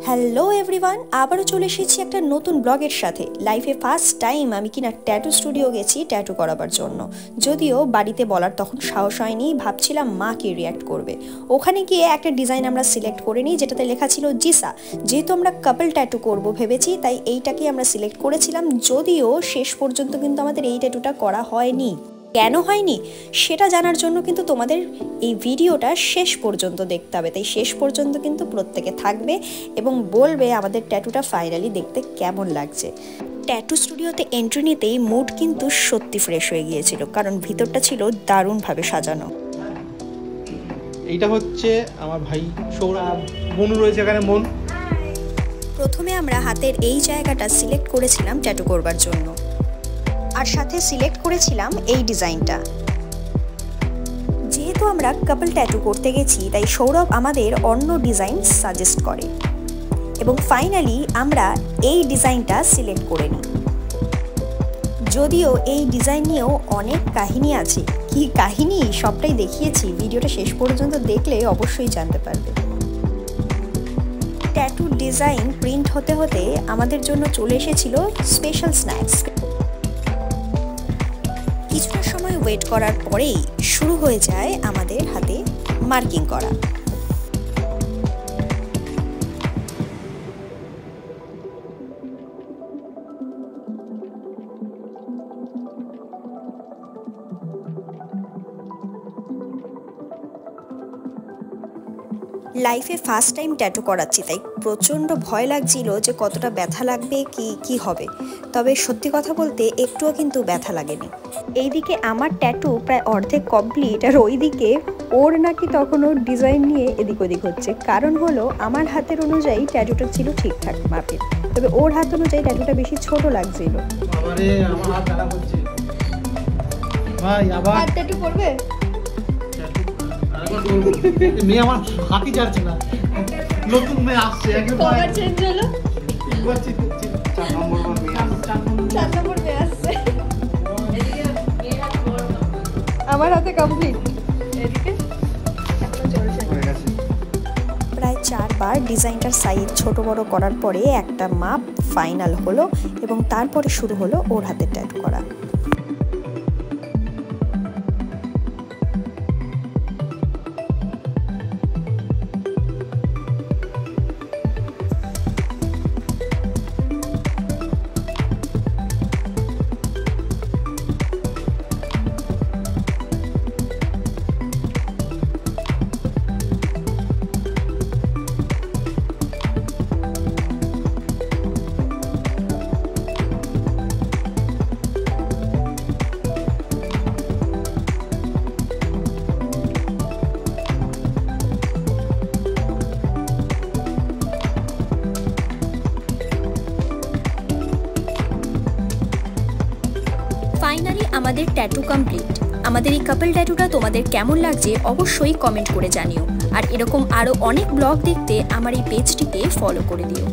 Hello everyone, আবারও চলে এসেছি একটা নতুন ব্লগের সাথে। লাইফে ফার্স্ট টাইম আমি কিনা ট্যাটু স্টুডিও গেছি ট্যাটু করাবার জন্য। যদিও বাড়িতে বলার তখন সাহস হয়নি, ভাবছিলাম মা কি রিয়্যাক্ট করবে। ওখানে গিয়ে একটা ডিজাইন আমরা সিলেক্ট করে নিই, যেটাতে লেখা ছিল জিসা। যেহেতু আমরা কাপল ট্যাটু করব ভেবেছি, তাই এইটাকেই আমরা সিলেক্ট করেছিলাম। যদিও শেষ পর্যন্ত কিন্তু আমাদের এই ট্যাটুটা করা হয়নি। কেন হয়নি সেটা জানার জন্য কিন্তু তোমাদের এই ভিডিওটা শেষ পর্যন্ত দেখতে হবে। তাই শেষ পর্যন্ত কিন্তু প্রত্যেকে থাকবে এবং বলবে আমাদের ট্যাটুটা ফাইনালি দেখতে কেমন লাগছে। ট্যাটু স্টুডিওতে এন্ট্রি নিতেই মুড কিন্তু সত্যি ফ্রেশ হয়ে গিয়েছিল, কারণ ভিতরটা ছিল দারুণভাবে সাজানো। এইটা হচ্ছে আমার ভাই সৌরভ, মনু রয়েছে এখানে। মন প্রথমে আমরা হাতের এই জায়গাটা সিলেক্ট করেছিলাম ট্যাটু করবার জন্য, আর সাথে সিলেক্ট করেছিলাম এই ডিজাইনটা। যেহেতু আমরা কাপল ট্যাটু করতে গেছি, তাই সৌরভ আমাদের অন্য ডিজাইন সাজেস্ট করে এবং ফাইনালি আমরা এই ডিজাইনটা সিলেক্ট করে নিই। যদিও এই ডিজাইন নিয়েও অনেক কাহিনী আছে, কি কাহিনী সবটাই দেখিয়েছি। ভিডিওটা শেষ পর্যন্ত দেখলে অবশ্যই জানতে পারবে। ট্যাটু ডিজাইন প্রিন্ট হতে হতে আমাদের জন্য চলে এসেছিল স্পেশাল স্ন্যাক্স। কিছুটা সময় ওয়েট করার পরেই শুরু হয়ে যায় আমাদের হাতে মার্কিং করা। লাইফে ফার্স্ট টাইম ট্যাটু করাচ্ছি, তাই প্রচণ্ড ভয় লাগছিল যে কতটা ব্যথা লাগবে কি হবে। তবে সত্যি কথা বলতে একটুও কিন্তু ব্যথা লাগেনি। এইদিকে আমার ট্যাটু প্রায় অর্ধেক কমপ্লিট, আর ওইদিকে ওর নাকি তখনও ডিজাইন নিয়ে এদিক ওদিক হচ্ছে। কারণ হলো আমার হাতের অনুযায়ী ট্যাটুটা ছিল ঠিকঠাক মাপের, তবে ওর হাত অনুযায়ী ট্যাটুটা বেশি ছোট লাগছিল। ট্যাটু করবে? মেয়ে আমার হাতি যাচ্ছে না, নতুন মেয়ে আসছে। কবার চেঞ্জ হলো? 4 নম্বর মেয়ে আসছে। আমার হাতে কমপ্লিট, এদিকে প্রায় 4 বার ডিজাইনটার সাইজ ছোট বড় করার পরে একটা মাপ ফাইনাল হলো এবং তারপরে শুরু হলো ওর হাতে ট্যাটু করা। ফাইনালি আমাদের ট্যাটু কমপ্লিট। আমাদের এই কাপল ট্যাটুটা তোমাদের কেমন লাগছে অবশ্যই কমেন্ট করে জানিও, আর এরকম আরও অনেক ব্লগ দেখতে আমার এই পেজটিকে ফলো করে দিও।